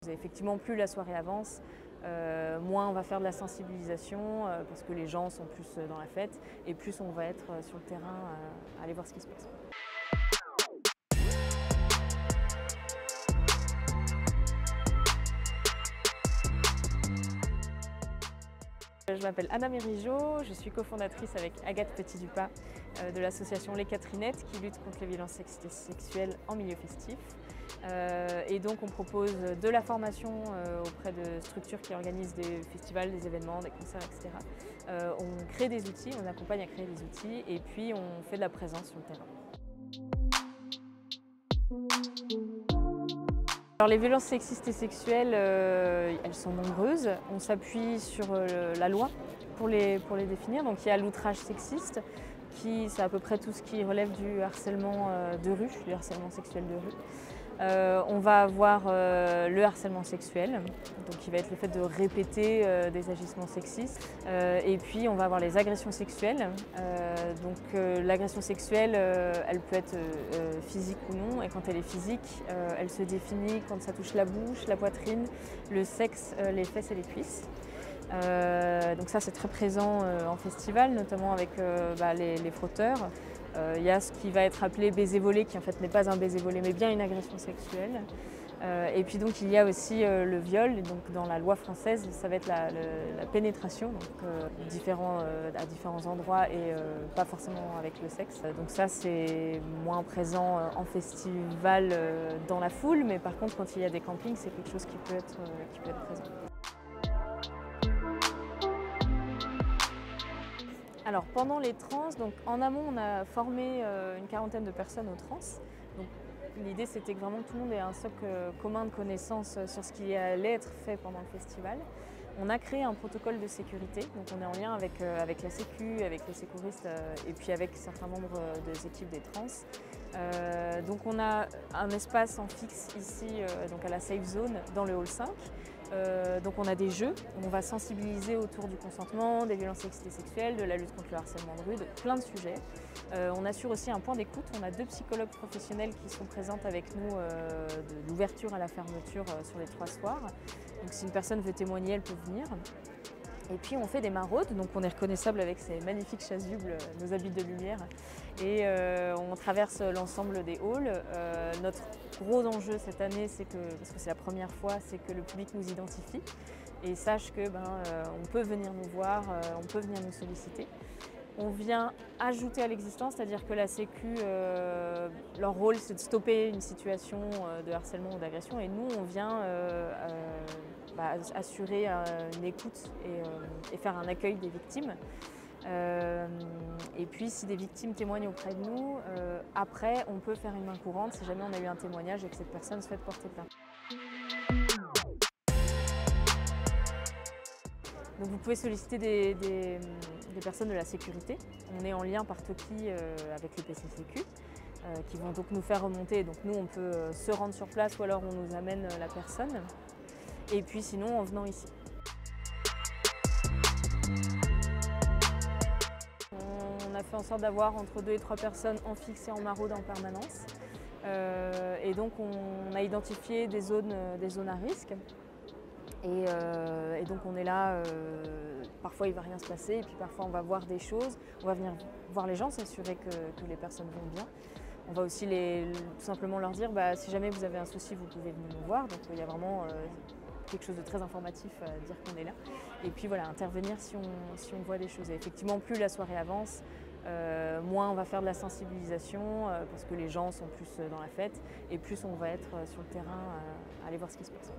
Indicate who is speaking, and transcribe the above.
Speaker 1: Effectivement, plus la soirée avance, moins on va faire de la sensibilisation parce que les gens sont plus dans la fête et plus on va être sur le terrain à aller voir ce qui se passe. Je m'appelle Anna Mérigeau, je suis cofondatrice avec Agathe Petit-Dupas de l'association Les Catherinettes qui lutte contre les violences sexistes et sexuelles en milieu festif. Et donc on propose de la formation auprès de structures qui organisent des festivals, des événements, des concerts, etc. On crée des outils, on accompagne à créer des outils et puis on fait de la présence sur le terrain. Alors les violences sexistes et sexuelles, elles sont nombreuses. On s'appuie sur la loi pour les définir. Donc il y a l'outrage sexiste, c'est à peu près tout ce qui relève du harcèlement de rue, du harcèlement sexuel de rue. On va avoir le harcèlement sexuel, donc qui va être le fait de répéter des agissements sexistes. Et puis on va avoir les agressions sexuelles. L'agression sexuelle, elle peut être physique ou non, et quand elle est physique, elle se définit quand ça touche la bouche, la poitrine, le sexe, les fesses et les cuisses. Donc ça c'est très présent en festival, notamment avec les frotteurs. Il y a ce qui va être appelé baiser volé, qui en fait n'est pas un baiser volé mais bien une agression sexuelle. Et puis donc il y a aussi le viol, donc dans la loi française ça va être la pénétration, donc à différents endroits et pas forcément avec le sexe. Donc ça c'est moins présent en festival dans la foule, mais par contre quand il y a des campings c'est quelque chose qui peut être présent. Alors pendant les trans, donc en amont on a formé une quarantaine de personnes aux trans. Donc l'idée c'était que vraiment tout le monde ait un socle commun de connaissances sur ce qui allait être fait pendant le festival. On a créé un protocole de sécurité, donc on est en lien avec la Sécu, avec les secouristes et puis avec certains membres des équipes des trans. Donc on a un espace en fixe ici, donc à la Safe Zone, dans le hall 5. Donc on a des jeux où on va sensibiliser autour du consentement, des violences sexistes et sexuelles, de la lutte contre le harcèlement de rue, de plein de sujets. On assure aussi un point d'écoute. On a 2 psychologues professionnels qui sont présentes avec nous de l'ouverture à la fermeture sur les 3 soirs. Donc si une personne veut témoigner, elle peut venir. Et puis on fait des maraudes, donc on est reconnaissable avec ces magnifiques chasubles, nos habits de lumière. Et on traverse l'ensemble des halls. Notre gros enjeu cette année, parce que c'est la première fois, c'est que le public nous identifie et sache que on peut venir nous voir, on peut venir nous solliciter. On vient ajouter à l'existence, c'est-à-dire que la Sécu, leur rôle c'est de stopper une situation de harcèlement ou d'agression et nous on vient assurer une écoute et faire un accueil des victimes. Et puis si des victimes témoignent auprès de nous, après on peut faire une main courante si jamais on a eu un témoignage et que cette personne souhaite porter plainte. Donc vous pouvez solliciter des personnes de la sécurité. On est en lien par Toki avec le PCSécu qui vont donc nous faire remonter. Donc nous on peut se rendre sur place ou alors on nous amène la personne. Et puis sinon en venant ici. On a fait en sorte d'avoir entre 2 et 3 personnes en fixe et en maraude en permanence. Et donc on a identifié des zones à risque. Et donc on est là, parfois il ne va rien se passer et puis parfois on va voir des choses, on va venir voir les gens, s'assurer que les personnes vont bien. On va aussi tout simplement leur dire si jamais vous avez un souci vous pouvez venir nous voir, donc il y a vraiment quelque chose de très informatif à dire qu'on est là. Et puis voilà, intervenir si on voit des choses. Et effectivement, plus la soirée avance, moins on va faire de la sensibilisation parce que les gens sont plus dans la fête et plus on va être sur le terrain à aller voir ce qui se passe.